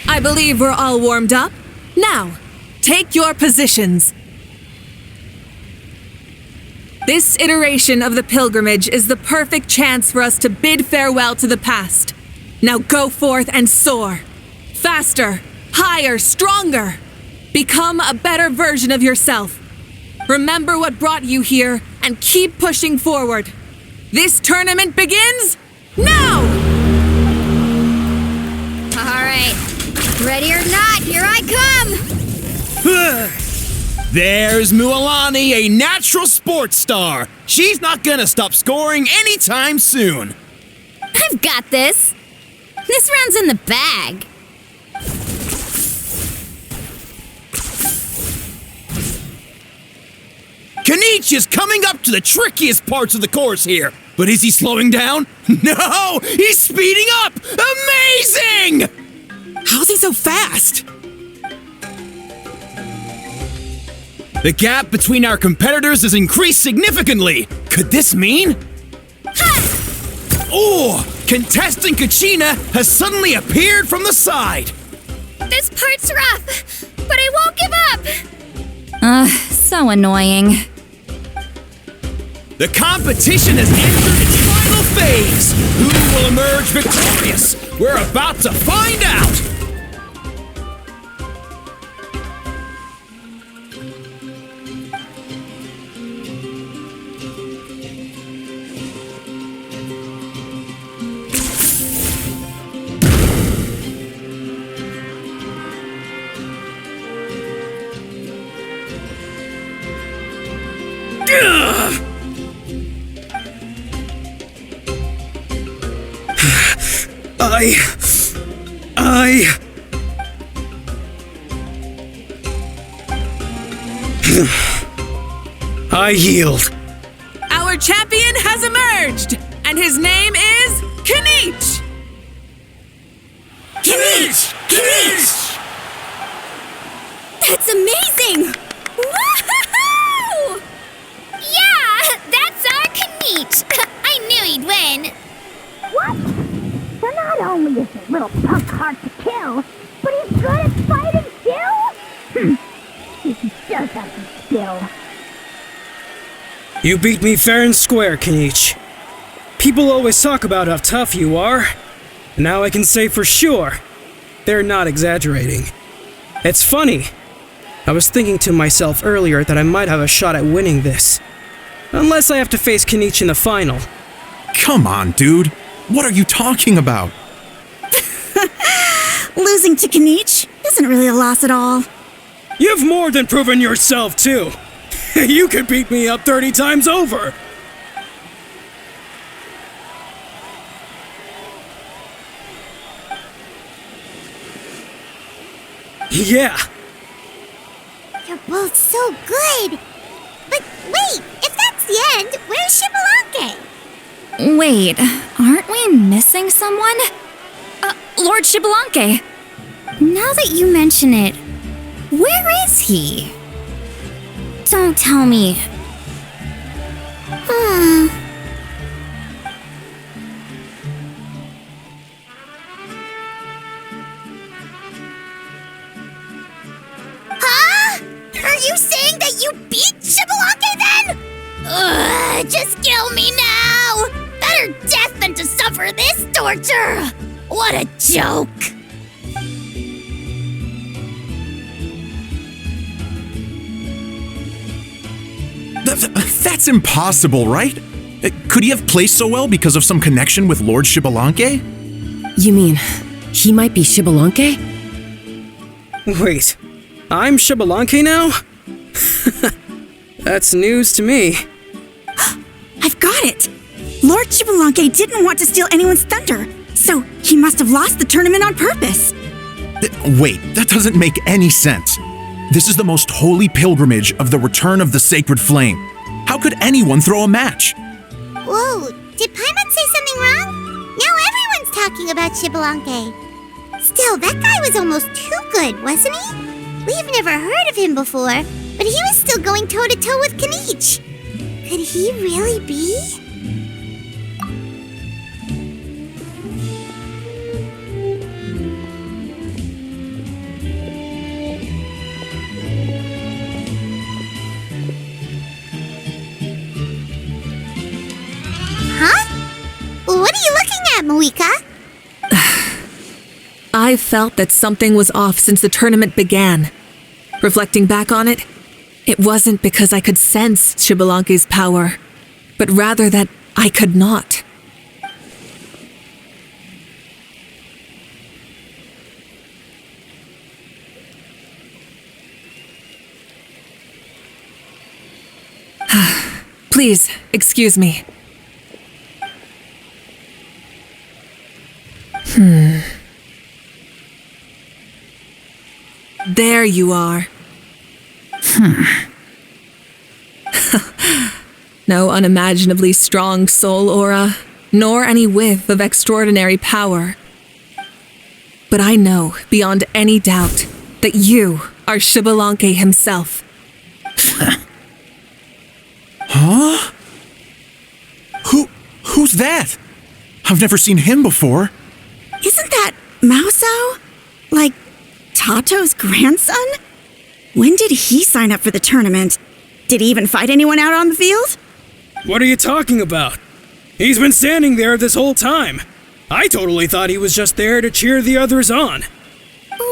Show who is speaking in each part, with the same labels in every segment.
Speaker 1: I believe we're all warmed up. Now, take your positions. This iteration of the pilgrimage is the perfect chance for us to bid farewell to the past. Now go forth and soar. Faster, higher, stronger. Become a better version of yourself. Remember what brought you here and keep pushing forward. This tournament begins now!
Speaker 2: All right, ready or not, here I come!
Speaker 3: There's Mualani, a natural sports star. She's not gonna stop scoring anytime soon.
Speaker 2: I've got this. This round's in the bag.
Speaker 3: Kenichi is coming up to the trickiest parts of the course here. But is he slowing down? No! He's speeding up! Amazing!
Speaker 4: How is he so fast?
Speaker 3: The gap between our competitors has increased significantly. Could this mean? Oh! Contestant Kachina has suddenly appeared from the side.
Speaker 2: This part's rough, but I won't give up. So annoying.
Speaker 3: The competition has entered its final phase. Who will emerge victorious? We're about to find out.
Speaker 4: I yield.
Speaker 1: Our champion has emerged, and his name is Kenichi!
Speaker 3: Kenichi! Kenichi!
Speaker 2: That's amazing! Woohoo! Yeah, that's our Kenichi. I knew he'd win.
Speaker 5: What? So not only is this little punk hard to kill, but he's good at fighting too? He does have some skill.
Speaker 4: You beat me fair and square, Kenichi. People always talk about how tough you are. And now I can say for sure, they're not exaggerating. It's funny. I was thinking to myself earlier that I might have a shot at winning this. Unless I have to face Kenichi in the final.
Speaker 6: Come on, dude. What are you talking about?
Speaker 5: Losing to Kenichi isn't really a loss at all.
Speaker 4: You've more than proven yourself, too. You could beat me up 30 times over. Yeah.
Speaker 5: You're both so good. But wait, if that's the end, where's Xbalanque?
Speaker 2: Wait, aren't we missing someone? Lord Xbalanque. Now that you mention it, where is he? Don't tell me.
Speaker 5: Huh? Are you saying that you beat Xbalanque then? Just kill me now! Better death than to suffer this torture! What a joke!
Speaker 6: That's impossible, right? Could he have placed so well because of some connection with Lord Xbalanque?
Speaker 1: You mean, he might be Xbalanque?
Speaker 4: Wait, I'm Xbalanque now? That's news to me.
Speaker 5: I've got it! Lord Xbalanque didn't want to steal anyone's thunder, so he must have lost the tournament on purpose.
Speaker 6: Wait, that doesn't make any sense. This is the most holy pilgrimage of the return of the sacred flame. How could anyone throw a match?
Speaker 5: Whoa, did Paimon say something wrong? Now everyone's talking about Xbalanque. Still, that guy was almost too good, wasn't he? We've never heard of him before, but he was still going toe-to-toe with Kenichi. Could he really be?
Speaker 1: I've felt that something was off since the tournament began. Reflecting back on it, it wasn't because I could sense Xbalanque's power, but rather that I could not. Please, excuse me. There you are. No unimaginably strong soul aura, nor any whiff of extraordinary power. But I know, beyond any doubt, that you are Xbalanque himself.
Speaker 6: Huh? Who's that? I've never seen him before.
Speaker 7: Isn't that Mauso? Like, Tato's grandson? When did he sign up for the tournament? Did he even fight anyone out on the field?
Speaker 4: What are you talking about? He's been standing there this whole time. I totally thought he was just there to cheer the others on.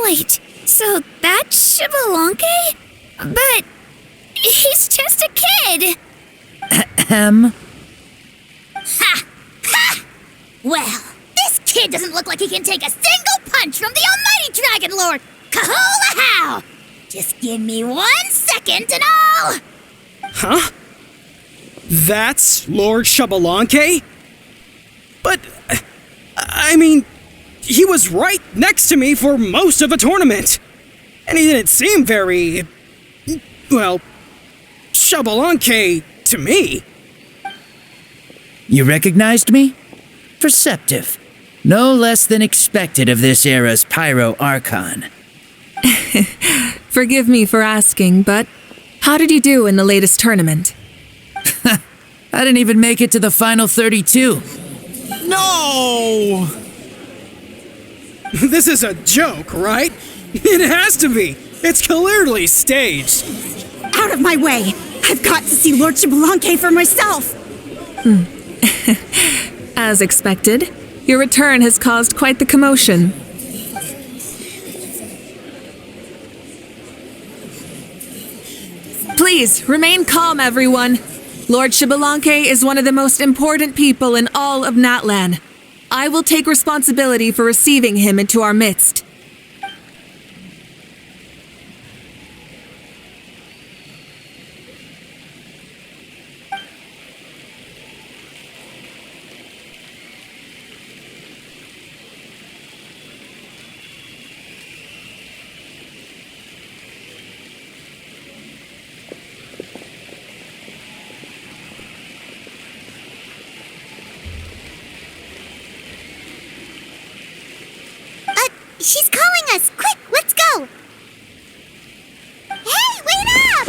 Speaker 2: Wait, so that's Xbalanque? But he's just a kid.
Speaker 8: Ha!
Speaker 5: Ha! Well, this kid doesn't look like he can take a single punch from the almighty Dragon Lord! Kahola how! Just give me 1 second and I'll...
Speaker 4: Huh? That's Lord Xbalanque? But, I mean, he was right next to me for most of the tournament. And he didn't seem very, well, Xbalanque to me.
Speaker 8: You recognized me? Perceptive. No less than expected of this era's Pyro Archon.
Speaker 1: Forgive me for asking, but how did you do in the latest tournament?
Speaker 8: I didn't even make it to the final 32.
Speaker 3: No!
Speaker 4: This is a joke, right? It has to be. It's clearly staged.
Speaker 7: Out of my way! I've got to see Lord Xbalanque for myself!
Speaker 1: As expected, your return has caused quite the commotion. Please, remain calm, everyone. Lord Xbalanque is one of the most important people in all of Natlan. I will take responsibility for receiving him into our midst.
Speaker 5: She's calling us! Quick, let's go! Hey, wait up!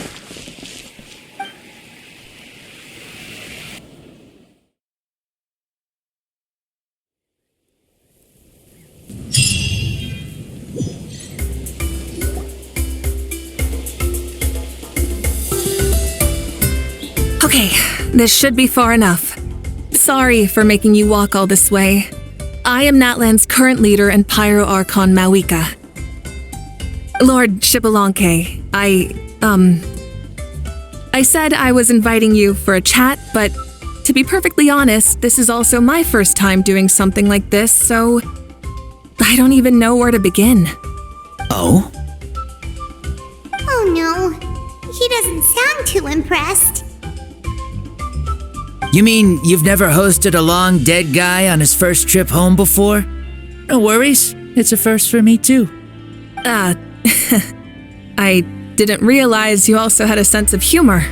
Speaker 1: Okay, this should be far enough. Sorry for making you walk all this way. I am Natlan's current leader and Pyro Archon Mawika. Lord Xbalanque, I said I was inviting you for a chat, but to be perfectly honest, this is also my first time doing something like this, so I don't even know where to begin.
Speaker 8: Oh?
Speaker 5: Oh no, he doesn't sound too impressed.
Speaker 8: You mean you've never hosted a long dead guy on his first trip home before? No worries, it's a first for me too.
Speaker 1: I didn't realize you also had a sense of humor.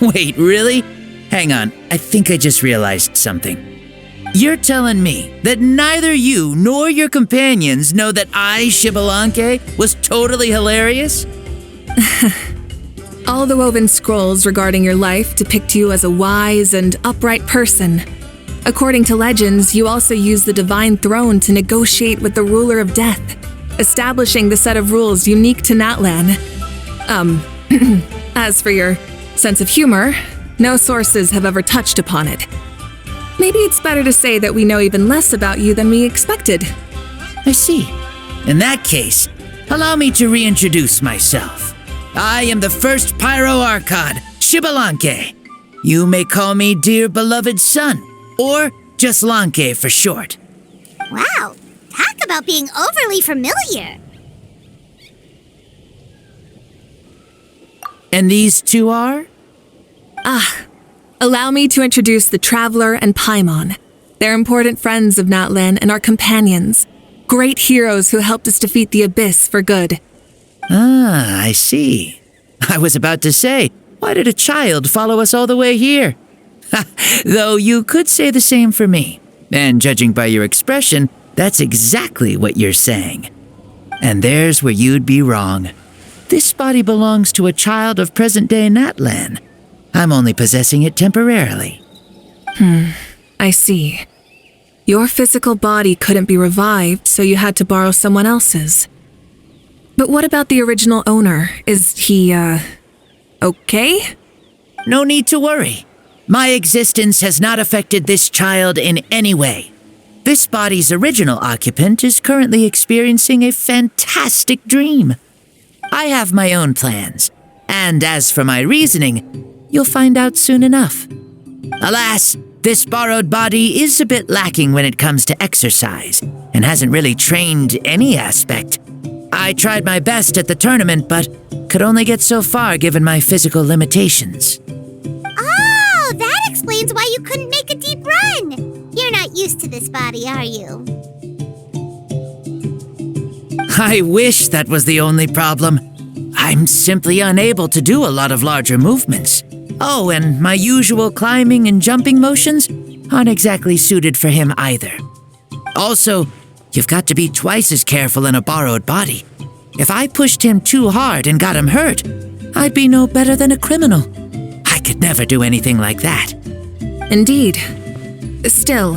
Speaker 8: Wait, really? Hang on, I think I just realized something. You're telling me that neither you nor your companions know that I, Xbalanque, was totally hilarious?
Speaker 1: All the woven scrolls regarding your life depict you as a wise and upright person. According to legends, you also use the divine throne to negotiate with the ruler of death, establishing the set of rules unique to Natlan. As for your sense of humor, no sources have ever touched upon it. Maybe it's better to say that we know even less about you than we expected.
Speaker 8: I see. In that case, allow me to reintroduce myself. I am the first Pyro Archon, Xbalanque. You may call me dear beloved son, or just Lanque for short.
Speaker 5: Wow, talk about being overly familiar.
Speaker 8: And these two are?
Speaker 1: Allow me to introduce the Traveler and Paimon. They're important friends of Natlan and our companions. Great heroes who helped us defeat the Abyss for good.
Speaker 8: Ah, I see. I was about to say, why did a child follow us all the way here? Though you could say the same for me. And judging by your expression, that's exactly what you're saying. And there's where you'd be wrong. This body belongs to a child of present-day Natlan. I'm only possessing it temporarily.
Speaker 1: I see. Your physical body couldn't be revived, so you had to borrow someone else's. But what about the original owner? Is he, okay?
Speaker 8: No need to worry. My existence has not affected this child in any way. This body's original occupant is currently experiencing a fantastic dream. I have my own plans, and as for my reasoning, you'll find out soon enough. Alas, this borrowed body is a bit lacking when it comes to exercise, and hasn't really trained any aspect. I tried my best at the tournament, but could only get so far given my physical limitations.
Speaker 5: Oh, that explains why you couldn't make a deep run. You're not used to this body, are you?
Speaker 8: I wish that was the only problem. I'm simply unable to do a lot of larger movements. Oh, and my usual climbing and jumping motions aren't exactly suited for him either. Also, you've got to be twice as careful in a borrowed body. If I pushed him too hard and got him hurt, I'd be no better than a criminal. I could never do anything like that.
Speaker 1: Indeed. Still,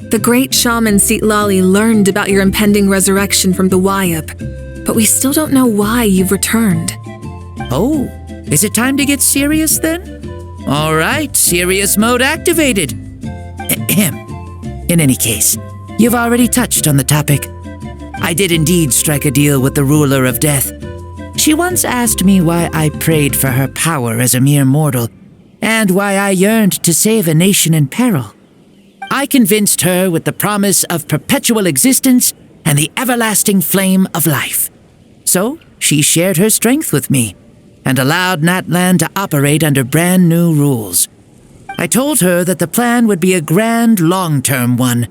Speaker 1: the great shaman Lali learned about your impending resurrection from the Wayup, but we still don't know why you've returned.
Speaker 8: Oh, is it time to get serious then? All right, serious mode activated. Ahem. In any case, you've already touched on the topic. I did indeed strike a deal with the ruler of death. She once asked me why I prayed for her power as a mere mortal, and why I yearned to save a nation in peril. I convinced her with the promise of perpetual existence and the everlasting flame of life. So she shared her strength with me, and allowed Natlan to operate under brand new rules. I told her that the plan would be a grand, long-term one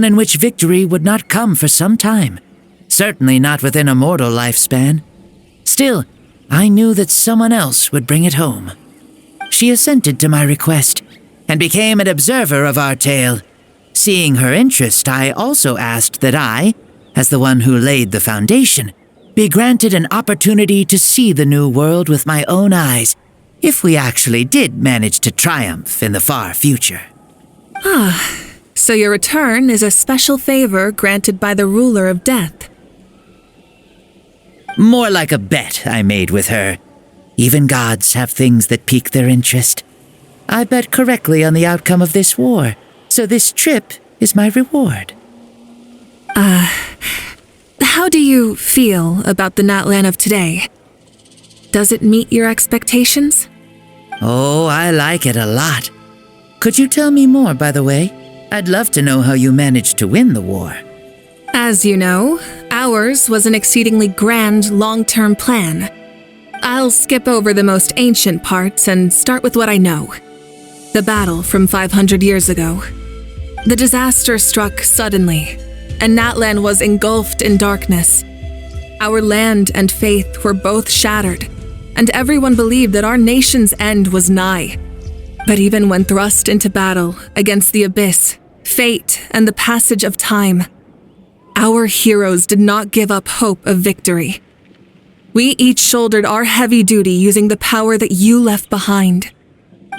Speaker 8: in which victory would not come for some time, certainly not within a mortal lifespan. Still, I knew that someone else would bring it home. She assented to my request, and became an observer of our tale. Seeing her interest, I also asked that I, as the one who laid the foundation, be granted an opportunity to see the new world with my own eyes, if we actually did manage to triumph in the far future.
Speaker 1: So your return is a special favor granted by the ruler of death.
Speaker 8: More like a bet I made with her. Even gods have things that pique their interest. I bet correctly on the outcome of this war, so this trip is my reward.
Speaker 1: How do you feel about the Natlan of today? Does it meet your expectations?
Speaker 8: Oh, I like it a lot. Could you tell me more, by the way? I'd love to know how you managed to win the war.
Speaker 1: As you know, ours was an exceedingly grand, long-term plan. I'll skip over the most ancient parts and start with what I know. The battle from 500 years ago. The disaster struck suddenly, and Natlan was engulfed in darkness. Our land and faith were both shattered, and everyone believed that our nation's end was nigh. But even when thrust into battle against the Abyss, fate, and the passage of time, our heroes did not give up hope of victory. We each shouldered our heavy duty using the power that you left behind.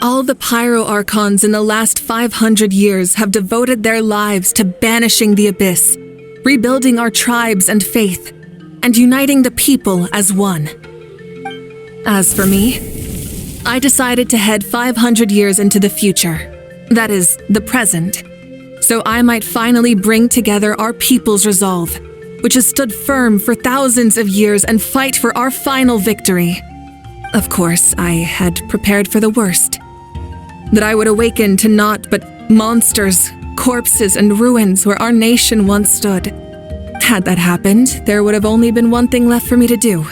Speaker 1: All the Pyro Archons in the last 500 years have devoted their lives to banishing the Abyss, rebuilding our tribes and faith, and uniting the people as one. As for me, I decided to head 500 years into the future, that is, the present, so I might finally bring together our people's resolve, which has stood firm for thousands of years, and fight for our final victory. Of course, I had prepared for the worst. That I would awaken to naught but monsters, corpses, and ruins where our nation once stood. Had that happened, there would have only been one thing left for me to do.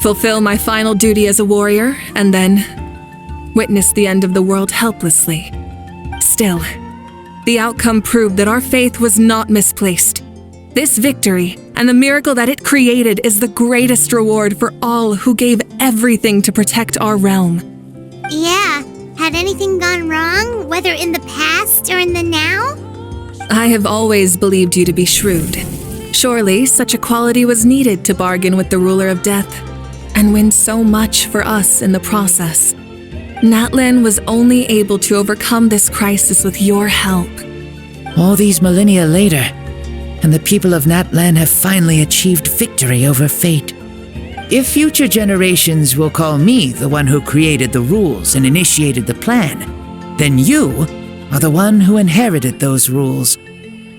Speaker 1: Fulfill my final duty as a warrior, and then witness the end of the world helplessly. Still, the outcome proved that our faith was not misplaced. This victory, and the miracle that it created, is the greatest reward for all who gave everything to protect our realm.
Speaker 5: Yeah, had anything gone wrong, whether in the past or in the now?
Speaker 1: I have always believed you to be shrewd. Surely, such a quality was needed to bargain with the ruler of death, and win so much for us in the process. Natlan was only able to overcome this crisis with your help.
Speaker 8: All these millennia later, and the people of Natlan have finally achieved victory over fate. If future generations will call me the one who created the rules and initiated the plan, then you are the one who inherited those rules,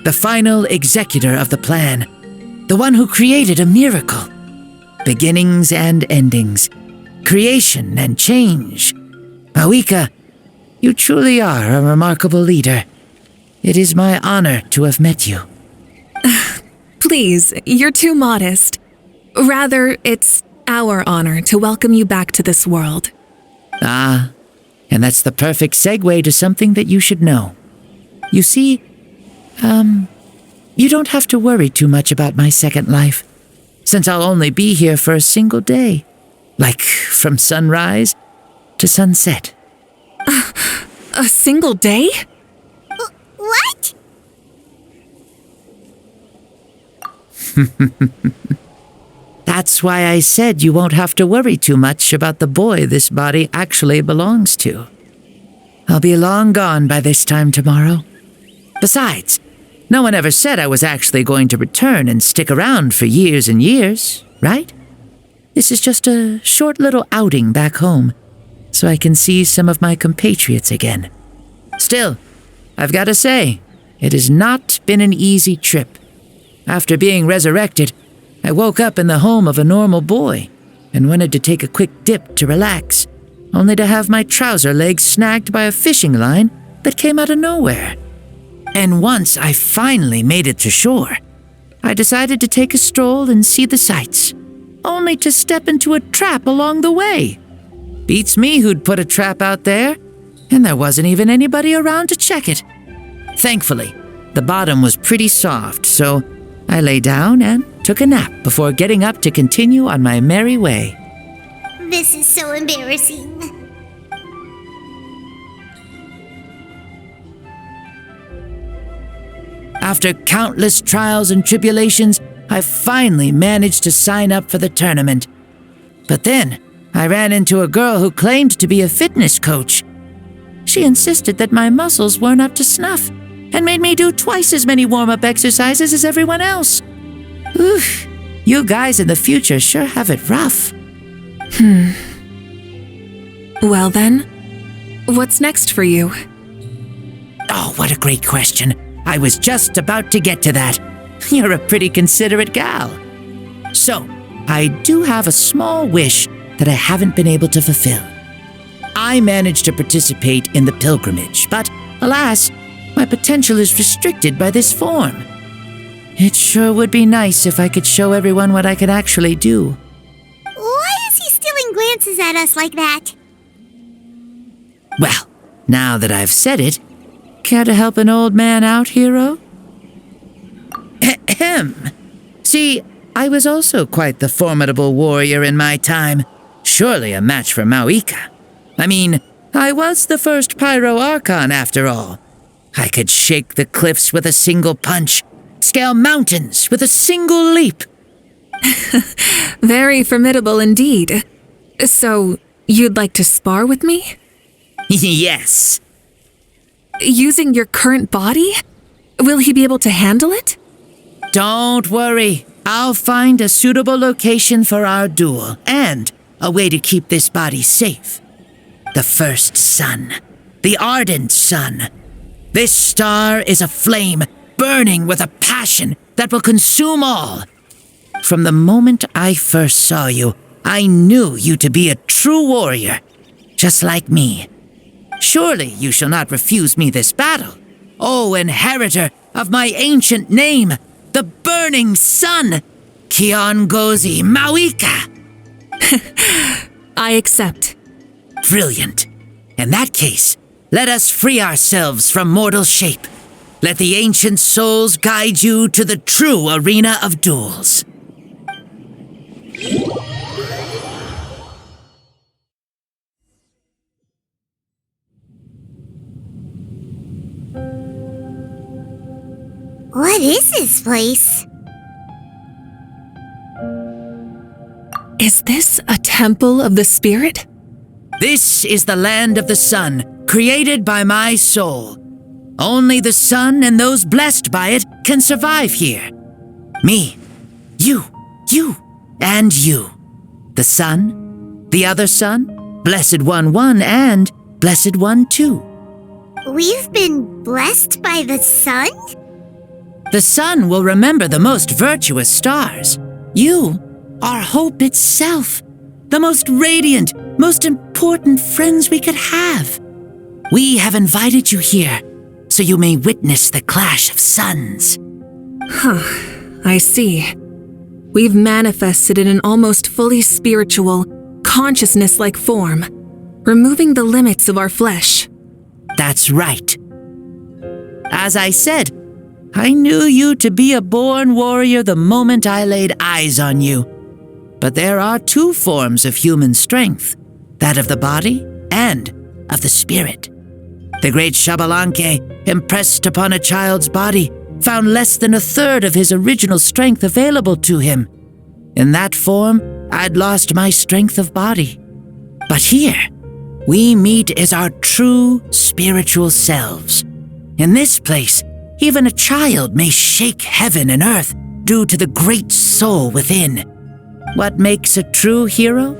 Speaker 8: the final executor of the plan, the one who created a miracle. Beginnings and endings, creation and change. Mauika, you truly are a remarkable leader. It is my honor to have met you.
Speaker 1: Please, you're too modest. Rather, it's our honor to welcome you back to this world.
Speaker 8: Ah, and that's the perfect segue to something that you should know. You see, you don't have to worry too much about my second life, since I'll only be here for a single day, like from sunrise to sunset.
Speaker 1: A single day?
Speaker 5: What?
Speaker 8: That's why I said you won't have to worry too much about the boy this body actually belongs to. I'll be long gone by this time tomorrow. Besides, no one ever said I was actually going to return and stick around for years and years, right? This is just a short little outing back home, so I can see some of my compatriots again. Still, I've got to say, it has not been an easy trip. After being resurrected, I woke up in the home of a normal boy and wanted to take a quick dip to relax, only to have my trouser legs snagged by a fishing line that came out of nowhere. And once I finally made it to shore, I decided to take a stroll and see the sights, only to step into a trap along the way. Beats me who'd put a trap out there, and there wasn't even anybody around to check it. Thankfully, the bottom was pretty soft, so I lay down and took a nap before getting up to continue on my merry way.
Speaker 5: This is so embarrassing.
Speaker 8: After countless trials and tribulations, I finally managed to sign up for the tournament. But then, I ran into a girl who claimed to be a fitness coach. She insisted that my muscles weren't up to snuff, and made me do twice as many warm-up exercises as everyone else. Oof, you guys in the future sure have it rough.
Speaker 1: Well then, what's next for you?
Speaker 8: Oh, what a great question. I was just about to get to that. You're a pretty considerate gal. So, I do have a small wish that I haven't been able to fulfill. I managed to participate in the pilgrimage, but alas, my potential is restricted by this form. It sure would be nice if I could show everyone what I could actually do.
Speaker 5: Why is he stealing glances at us like that?
Speaker 8: Well, now that I've said it, care to help an old man out, hero? Ahem. See, I was also quite the formidable warrior in my time. Surely a match for Mauika. I mean, I was the first Pyro Archon after all. I could shake the cliffs with a single punch, scale mountains with a single leap.
Speaker 1: Very formidable indeed. So, you'd like to spar with me?
Speaker 8: Yes.
Speaker 1: Using your current body? Will he be able to handle it?
Speaker 8: Don't worry. I'll find a suitable location for our duel, and a way to keep this body safe. The first sun. The ardent sun. This star is a flame, burning with a passion that will consume all. From the moment I first saw you, I knew you to be a true warrior, just like me. Surely you shall not refuse me this battle, O inheritor of my ancient name, the Burning Sun, Kiongozi Mawika.
Speaker 1: I accept.
Speaker 8: Brilliant. In that case, let us free ourselves from mortal shape. Let the ancient souls guide you to the true arena of duels.
Speaker 5: What is this place?
Speaker 1: Is this a temple of the spirit?
Speaker 8: This is the land of the sun, created by my soul. Only the sun and those blessed by it can survive here. Me, you, and you. The sun, the other sun, Blessed One 1, and Blessed One 2.
Speaker 5: We've been blessed by the sun?
Speaker 8: The sun will remember the most virtuous stars. You are hope itself, the most radiant, most important friends we could have. We have invited you here so you may witness the clash of suns.
Speaker 1: I see. We've manifested in an almost fully spiritual, consciousness-like form, removing the limits of our flesh.
Speaker 8: That's right. As I said, I knew you to be a born warrior the moment I laid eyes on you. But there are two forms of human strength, that of the body and of the spirit. The great Xbalanque, impressed upon a child's body, found less than a third of his original strength available to him. In that form, I'd lost my strength of body. But here, we meet as our true spiritual selves. In this place, even a child may shake heaven and earth due to the great soul within. What makes a true hero?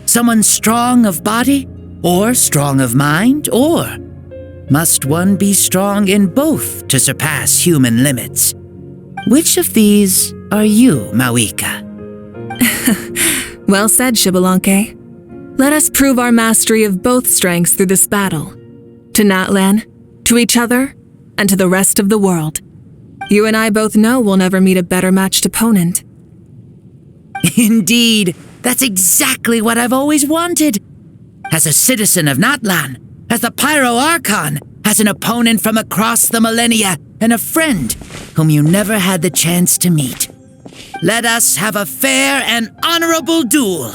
Speaker 8: Someone strong of body, or strong of mind, or must one be strong in both to surpass human limits? Which of these are you, Mawika?
Speaker 1: Well said, Xbalanque. Let us prove our mastery of both strengths through this battle. To Natlan, to each other, and to the rest of the world. You and I both know we'll never meet a better matched opponent.
Speaker 8: Indeed, that's exactly what I've always wanted. As a citizen of Natlan, as the Pyro Archon, as an opponent from across the millennia, and a friend whom you never had the chance to meet. Let us have a fair and honorable duel.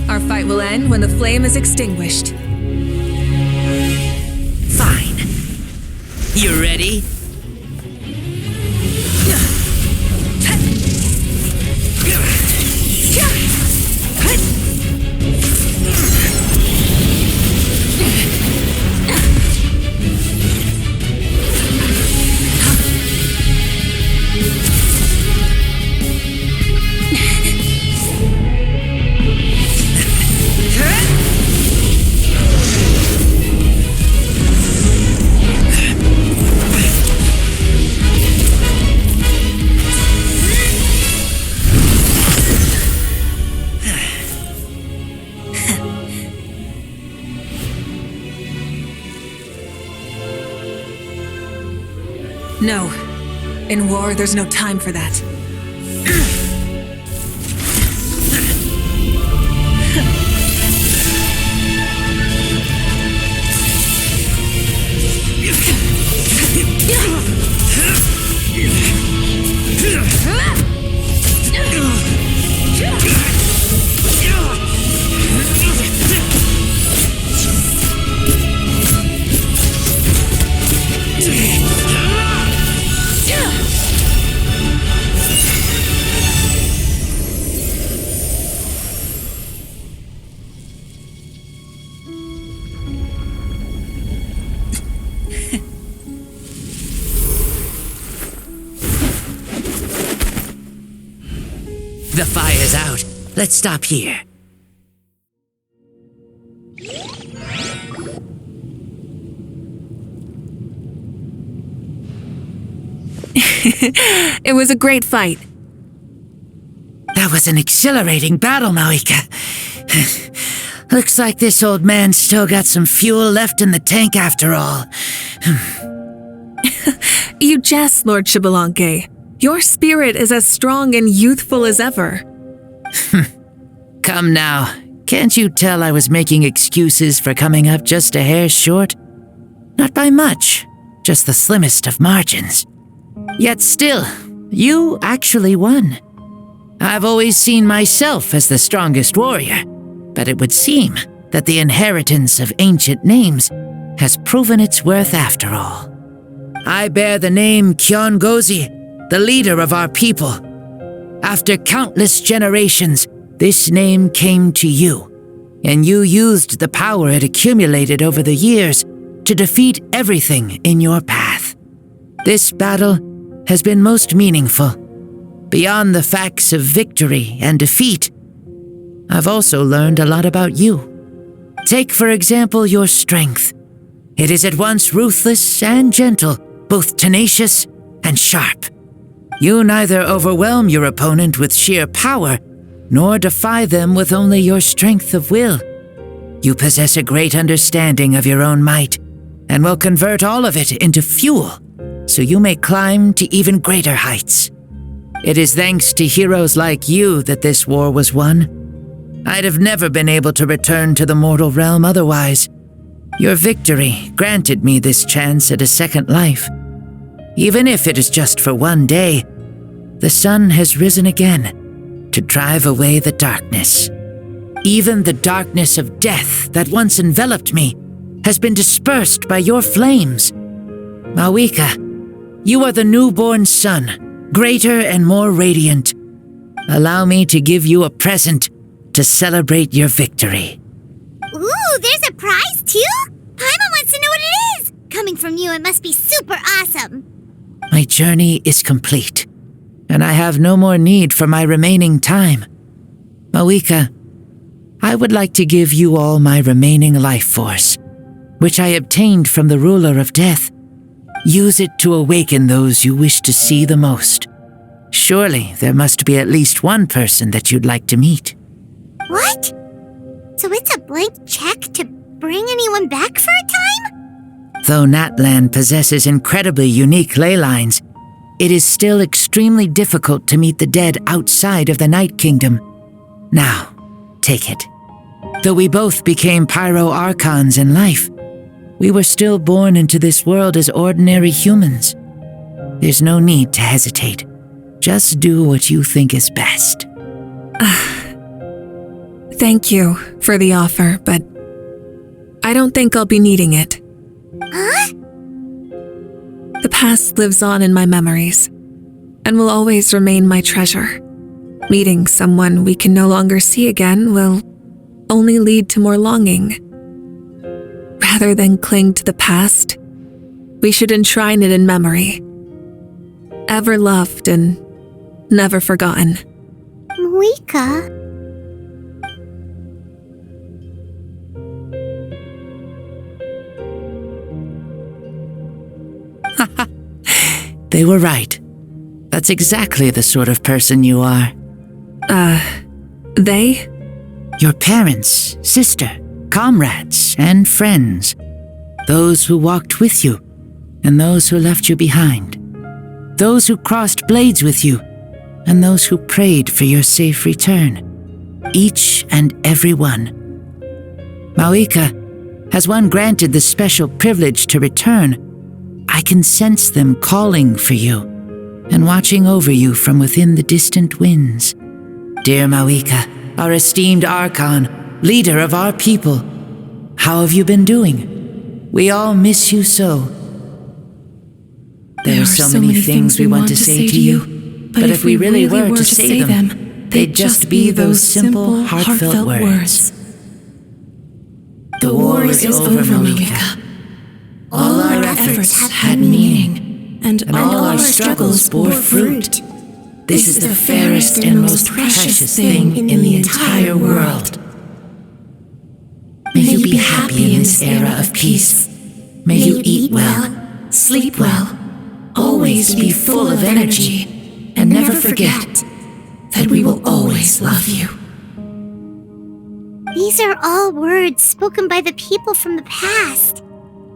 Speaker 1: Our fight will end when the flame is extinguished.
Speaker 8: Fine. You ready?
Speaker 1: No. In war, there's no time for that.
Speaker 8: The fire's out. Let's stop here.
Speaker 1: It was a great fight.
Speaker 8: That was an exhilarating battle, Mawika. Looks like this old man's still got some fuel left in the tank after all.
Speaker 1: You jest, Lord Xbalanque. Your spirit is as strong and youthful as ever.
Speaker 8: Come now, can't you tell I was making excuses for coming up just a hair short? Not by much, just the slimmest of margins. Yet still, you actually won. I've always seen myself as the strongest warrior, but it would seem that the inheritance of ancient names has proven its worth after all. I bear the name Kiongozi, the leader of our people. After countless generations, this name came to you, and you used the power it accumulated over the years to defeat everything in your path. This battle has been most meaningful. Beyond the facts of victory and defeat, I've also learned a lot about you. Take, for example, your strength. It is at once ruthless and gentle, both tenacious and sharp. You neither overwhelm your opponent with sheer power, nor defy them with only your strength of will. You possess a great understanding of your own might, and will convert all of it into fuel, so you may climb to even greater heights. It is thanks to heroes like you that this war was won. I'd have never been able to return to the mortal realm otherwise. Your victory granted me this chance at a second life. Even if it is just for one day, the sun has risen again to drive away the darkness. Even the darkness of death that once enveloped me has been dispersed by your flames. Mawika, you are the newborn sun, greater and more radiant. Allow me to give you a present to celebrate your victory.
Speaker 5: Ooh, there's a prize too? Paimon wants to know what it is! Coming from you, it must be super awesome.
Speaker 8: My journey is complete, and I have no more need for my remaining time. Mawika, I would like to give you all my remaining life force, which I obtained from the ruler of death. Use it to awaken those you wish to see the most. Surely there must be at least one person that you'd like to meet.
Speaker 5: What? So it's a blank check to bring anyone back for a time?
Speaker 8: Though Natlan possesses incredibly unique ley lines, it is still extremely difficult to meet the dead outside of the Night Kingdom. Now, take it. Though we both became Pyro-Archons in life, we were still born into this world as ordinary humans. There's no need to hesitate. Just do what you think is best.
Speaker 1: Thank you for the offer, but I don't think I'll be needing it.
Speaker 5: Huh?
Speaker 1: The past lives on in my memories, and will always remain my treasure. Meeting someone we can no longer see again will only lead to more longing. Rather than cling to the past, we should enshrine it in memory. Ever loved and never forgotten.
Speaker 5: Mawika?
Speaker 8: They were right. That's exactly the sort of person you are.
Speaker 1: They?
Speaker 8: Your parents, sister, comrades, and friends. Those who walked with you, and those who left you behind. Those who crossed blades with you, and those who prayed for your safe return. Each and every one. Mawika, has one granted the special privilege to return, I can sense them calling for you, and watching over you from within the distant winds. Dear Mawika, our esteemed Archon, leader of our people, how have you been doing? We all miss you so. There are so many things we want to say to you, but if we really were to say them, they'd just be those simple, heartfelt words. The war is over, Mawika. All our efforts had meaning, and all our struggles bore fruit. This is the fairest and most precious thing in the entire world. May you be happy in this era of peace. May you eat well, sleep well, always always be full of energy and never forget that we will always love you.
Speaker 5: These are all words spoken by the people from the past.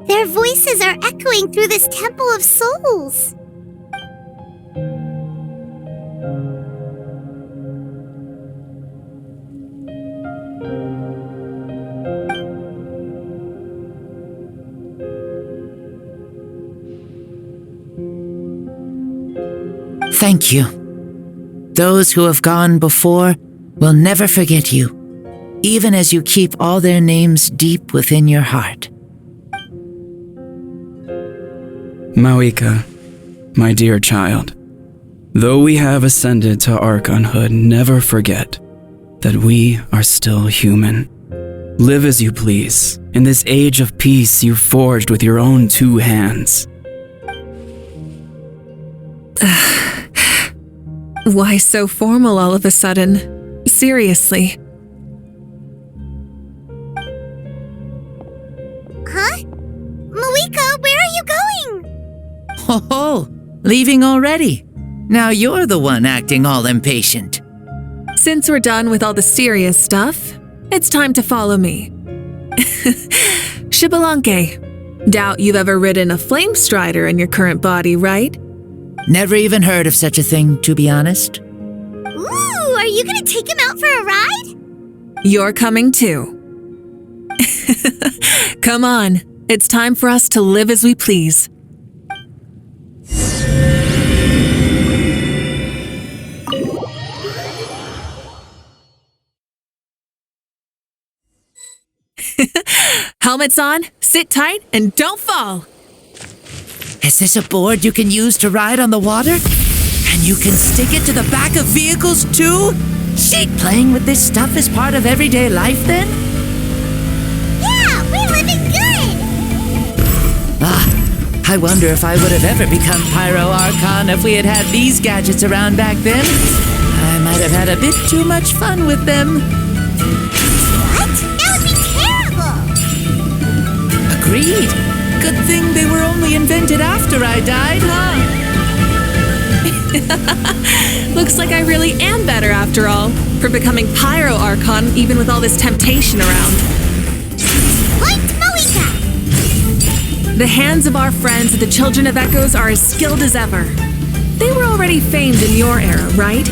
Speaker 5: Their voices are echoing through this Temple of Souls.
Speaker 8: Thank you. Those who have gone before will never forget you, even as you keep all their names deep within your heart.
Speaker 9: Mawika, my dear child, though we have ascended to Archonhood, never forget that we are still human. Live as you please, in this age of peace you forged with your own 2 hands.
Speaker 1: Why so formal all of a sudden? Seriously.
Speaker 5: Huh? Mawika, where are you going?
Speaker 8: Oh, leaving already? Now you're the one acting all impatient.
Speaker 1: Since we're done with all the serious stuff, it's time to follow me. Xbalanque, doubt you've ever ridden a flame strider in your current body, right?
Speaker 8: Never even heard of such a thing, to be honest.
Speaker 5: Ooh, are you gonna take him out for a ride?
Speaker 1: You're coming too. Come on, it's time for us to live as we please. Helmets on, sit tight, and don't fall.
Speaker 8: Is this a board you can use to ride on the water? And you can stick it to the back of vehicles too? Shit, playing with this stuff is part of everyday life then?
Speaker 5: Yeah, we're living good!
Speaker 8: I wonder if I would have ever become Pyro Archon if we had had these gadgets around back then. I might have had a bit too much fun with them.
Speaker 5: What? That would be terrible!
Speaker 8: Agreed. Good thing they were only invented after I died, huh?
Speaker 1: Looks like I really am better after all, for becoming Pyro Archon even with all this temptation around.
Speaker 5: Point Mawika!
Speaker 1: The hands of our friends, the Children of Echoes, are as skilled as ever. They were already famed in your era, right?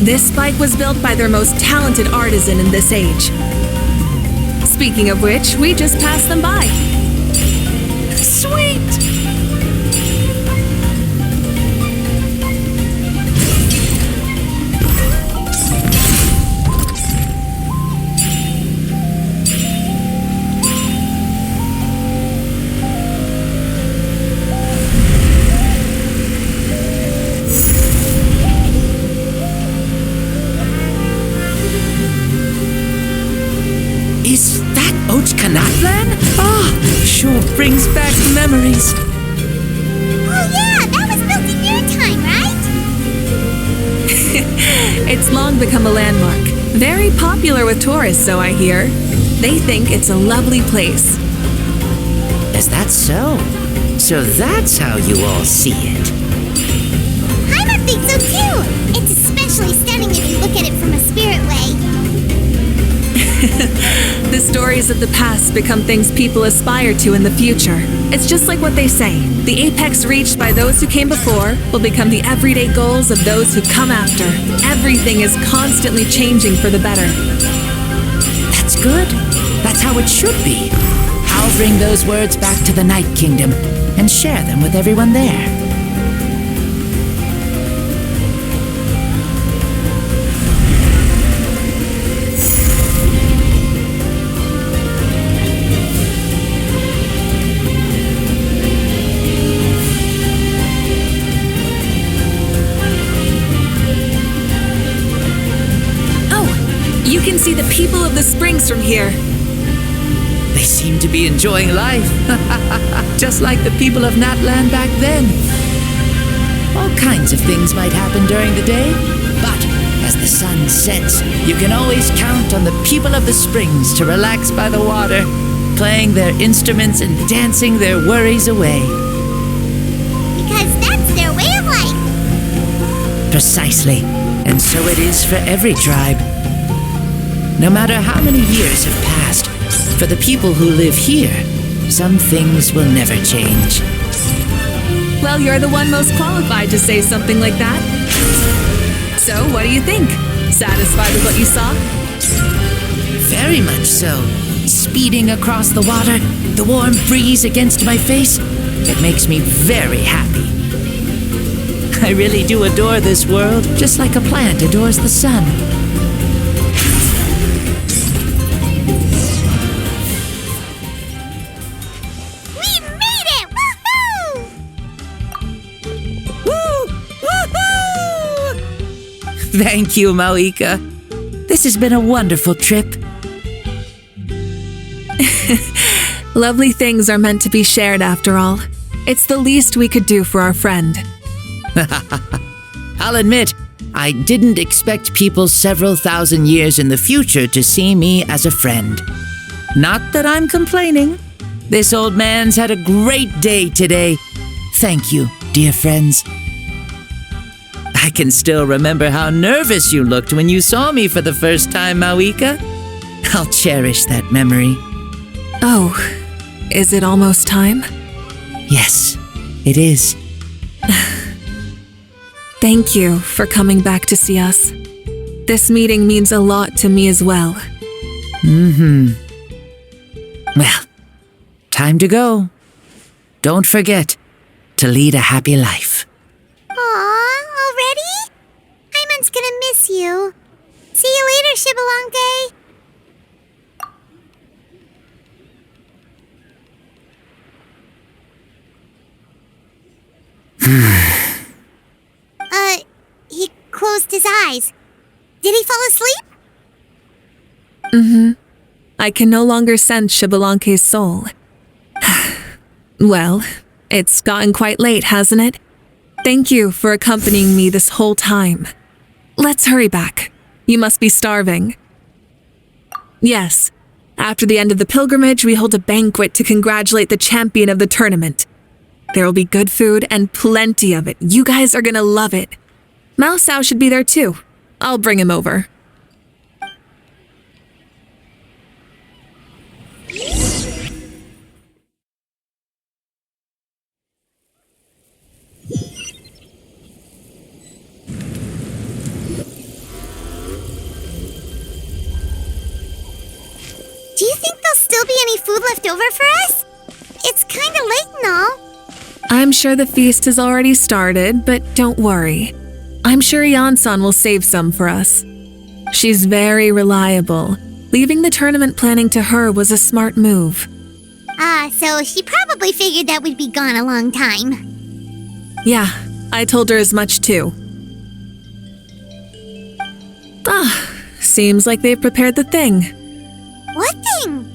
Speaker 1: This bike was built by their most talented artisan in this age. Speaking of which, we just passed them by. Sweet!
Speaker 8: Is that Xbalanque? Sure brings back memories.
Speaker 5: Oh yeah, that was built in your time, right?
Speaker 1: It's long become a landmark. Very popular with tourists, so I hear. They think it's a lovely place.
Speaker 8: Is that so? So that's how you all see it.
Speaker 5: Paimon thinks so too! It's especially stunning if you look at it from a spirit way.
Speaker 1: The stories of the past become things people aspire to in the future. It's just like what they say. The apex reached by those who came before will become the everyday goals of those who come after. Everything is constantly changing for the better.
Speaker 8: That's good. That's how it should be. I'll bring those words back to the Night Kingdom and share them with everyone there.
Speaker 1: You can see the people of the springs from here.
Speaker 8: They seem to be enjoying life, just like the people of Natland back then. All kinds of things might happen during the day, but as the sun sets, you can always count on the people of the springs to relax by the water, playing their instruments and dancing their worries away.
Speaker 5: Because that's their way of
Speaker 8: Precisely. And so it is for every tribe. No matter how many years have passed, for the people who live here, some things will never change.
Speaker 1: Well, you're the one most qualified to say something like that. So, what do you think? Satisfied with what you saw?
Speaker 8: Very much so. Speeding across the water, the warm breeze against my face, it makes me very happy. I really do adore this world, just like a plant adores the sun.
Speaker 5: We made it! Woohoo!
Speaker 8: Thank you, Mauika. This has been a wonderful trip.
Speaker 1: Lovely things are meant to be shared after all. It's the least we could do for our friend.
Speaker 8: I'll admit, I didn't expect people several thousand years in the future to see me as a friend. Not that I'm complaining. This old man's had a great day today. Thank you, dear friends. I can still remember how nervous you looked when you saw me for the first time, Mauika. I'll cherish that memory.
Speaker 1: Oh, is it almost time?
Speaker 8: Yes, it is.
Speaker 1: Thank you for coming back to see us. This meeting means a lot to me as well.
Speaker 8: Well, time to go. Don't forget to lead a happy life.
Speaker 5: Aw, already? Paimon's gonna miss you. See you later, Xbalanque. He closed his eyes. Did he fall asleep?
Speaker 1: I can no longer sense Xbalanque's soul. Well, it's gotten quite late, hasn't it? Thank you for accompanying me this whole time. Let's hurry back. You must be starving. Yes, after the end of the pilgrimage, we hold a banquet to congratulate the champion of the tournament. There will be good food and plenty of it. You guys are gonna love it. Mao Sao should be there too. I'll bring him over.
Speaker 5: Do you think there'll still be any food left over for us? It's kinda late and all.
Speaker 1: I'm sure the feast has already started, but don't worry. I'm sure Yansan will save some for us. She's very reliable. Leaving the tournament planning to her was a smart move.
Speaker 5: So she probably figured that we'd be gone a long time.
Speaker 1: Yeah, I told her as much too. Seems like they've prepared the thing.
Speaker 5: What thing?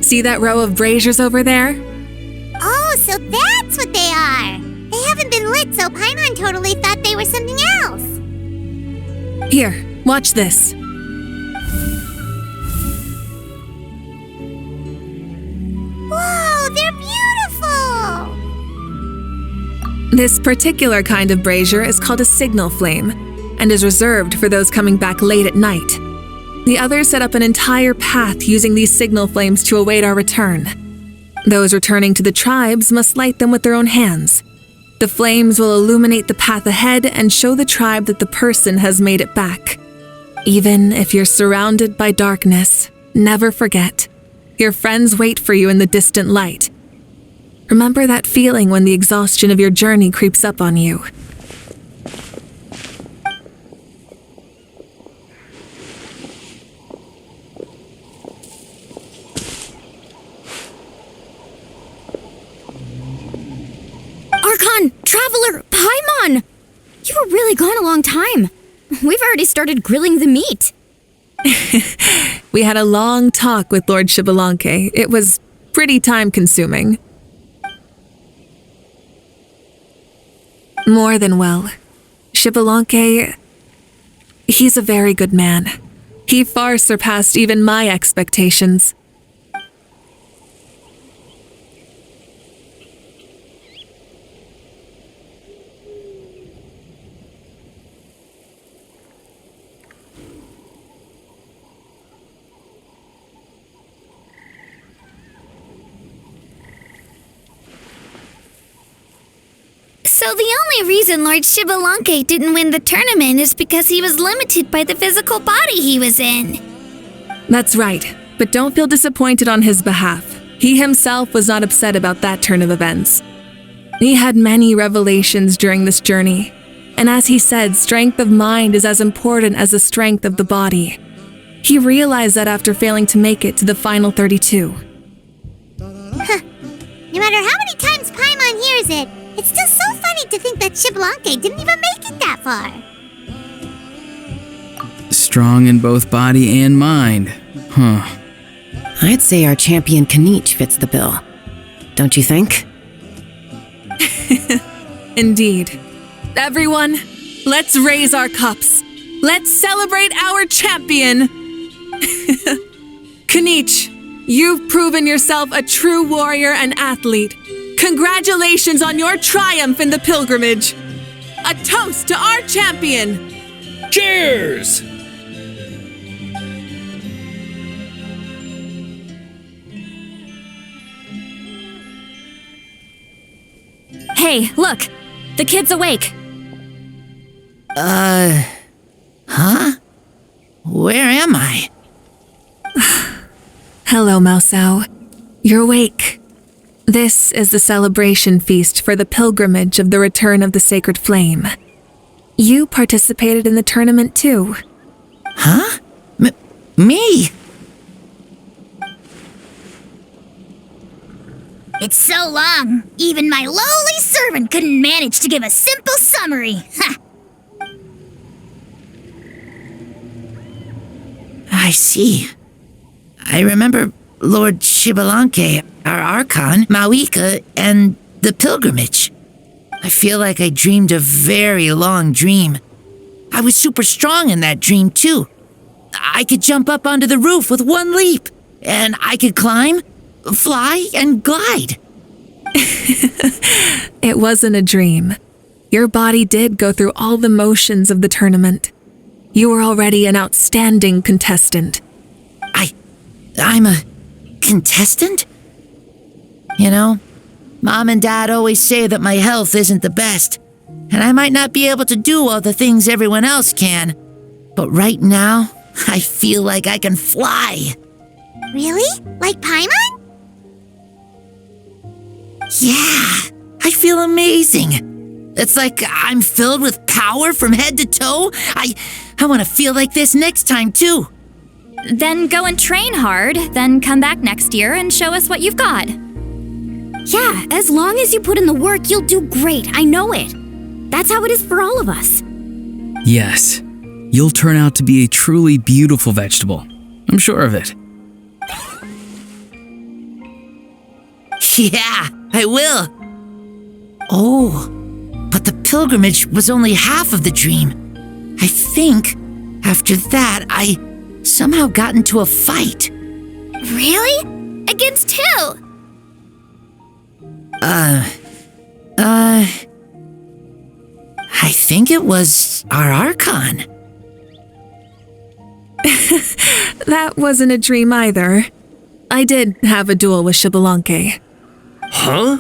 Speaker 1: See that row of braziers over there?
Speaker 5: Oh, so that's what they are. They haven't been lit, so Paimon totally thought they were something else.
Speaker 1: Here, watch this.
Speaker 5: Whoa, they're beautiful!
Speaker 1: This particular kind of brazier is called a signal flame and is reserved for those coming back late at night. The others set up an entire path using these signal flames to await our return. Those returning to the tribes must light them with their own hands. The flames will illuminate the path ahead and show the tribe that the person has made it back. Even if you're surrounded by darkness, never forget. Your friends wait for you in the distant light. Remember that feeling when the exhaustion of your journey creeps up on you.
Speaker 2: Archon! Traveler! Paimon! You were really gone a long time. We've already started grilling the meat.
Speaker 1: We had a long talk with Lord Xbalanque. It was pretty time-consuming. More than well. Xbalanque, he's a very good man. He far surpassed even my expectations.
Speaker 2: So the only reason Lord Xbalanque didn't win the tournament is because he was limited by the physical body he was in.
Speaker 1: That's right, but don't feel disappointed on his behalf. He himself was not upset about that turn of events. He had many revelations during this journey, and as he said, strength of mind is as important as the strength of the body. He realized that after failing to make it to the final 32.
Speaker 5: No matter how many times Paimon hears it, it's still so funny to think that Xbalanque didn't even make it that far.
Speaker 9: Strong in both body and mind. Huh.
Speaker 10: I'd say our champion Kaniche fits the bill. Don't you think?
Speaker 1: Indeed. Everyone, let's raise our cups. Let's celebrate our champion! Kaniche, you've proven yourself a true warrior and athlete. Congratulations on your triumph in the pilgrimage. A toast to our champion!
Speaker 3: Cheers!
Speaker 2: Hey, look! The kid's awake!
Speaker 8: Huh? Where am I?
Speaker 1: Hello, Maosao. You're awake. This is the celebration feast for the pilgrimage of the return of the sacred flame. You participated in the tournament too.
Speaker 8: Huh? Me?
Speaker 2: It's so long, even my lowly servant couldn't manage to give a simple summary. Ha!
Speaker 8: I see. I remember Lord Xbalanque, our Archon, Mawika, and the pilgrimage. I feel like I dreamed a very long dream. I was super strong in that dream, too. I could jump up onto the roof with one leap, and I could climb, fly, and glide.
Speaker 1: It wasn't a dream. Your body did go through all the motions of the tournament. You were already an outstanding contestant.
Speaker 8: I'm a contestant? You know, Mom and Dad always say that my health isn't the best, and I might not be able to do all the things everyone else can. But right now, I feel like I can fly.
Speaker 5: Really? Like Paimon?
Speaker 8: Yeah, I feel amazing. It's like I'm filled with power from head to toe. I want to feel like this next time, too.
Speaker 2: Then go and train hard, then come back next year and show us what you've got. Yeah, as long as you put in the work, you'll do great. I know it. That's how it is for all of us.
Speaker 9: Yes. You'll turn out to be a truly beautiful vegetable. I'm sure of it.
Speaker 8: Yeah, I will. Oh, but the pilgrimage was only half of the dream. I think after that, I somehow got into a fight.
Speaker 2: Really? Against who?
Speaker 8: I think it was our Archon.
Speaker 1: That wasn't a dream either. I did have a duel with Xbalanque.
Speaker 3: Huh?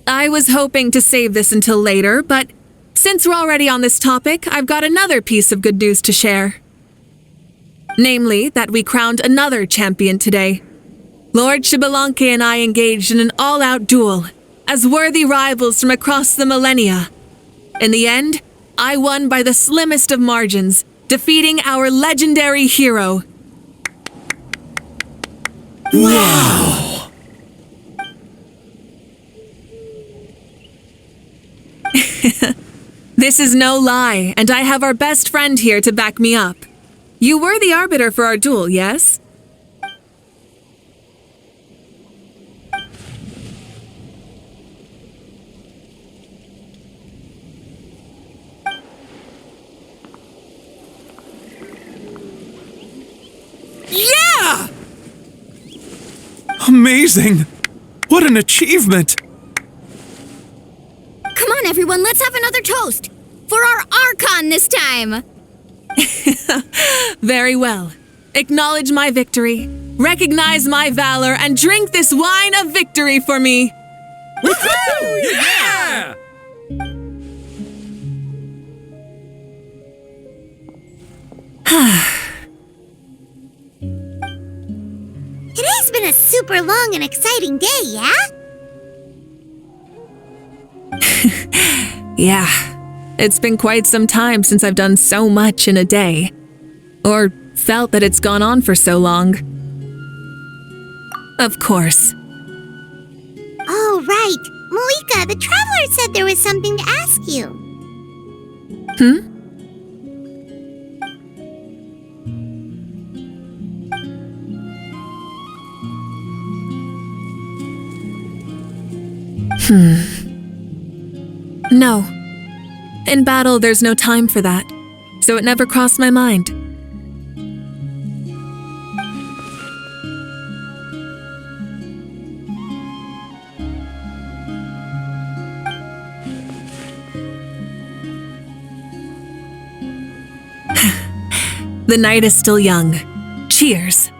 Speaker 1: I was hoping to save this until later, but since we're already on this topic, I've got another piece of good news to share. Namely, that we crowned another champion today. Lord Xbalanque and I engaged in an all-out duel, as worthy rivals from across the millennia. In the end, I won by the slimmest of margins, defeating our legendary hero.
Speaker 3: Wow!
Speaker 1: This is no lie, and I have our best friend here to back me up. You were the arbiter for our duel, yes?
Speaker 3: Yeah! Amazing! What an achievement!
Speaker 2: Come on, everyone, let's have another toast. For our Archon this time.
Speaker 1: Very well. Acknowledge my victory, recognize my valor, and drink this wine of victory for me.
Speaker 3: Yeah!
Speaker 5: Today's been a super long and exciting day, yeah?
Speaker 1: Yeah, it's been quite some time since I've done so much in a day. Or felt that it's gone on for so long. Of course.
Speaker 5: Oh, right. Malika, the traveler said there was something to ask you.
Speaker 1: No. In battle, there's no time for that, so it never crossed my mind. The night is still young. Cheers.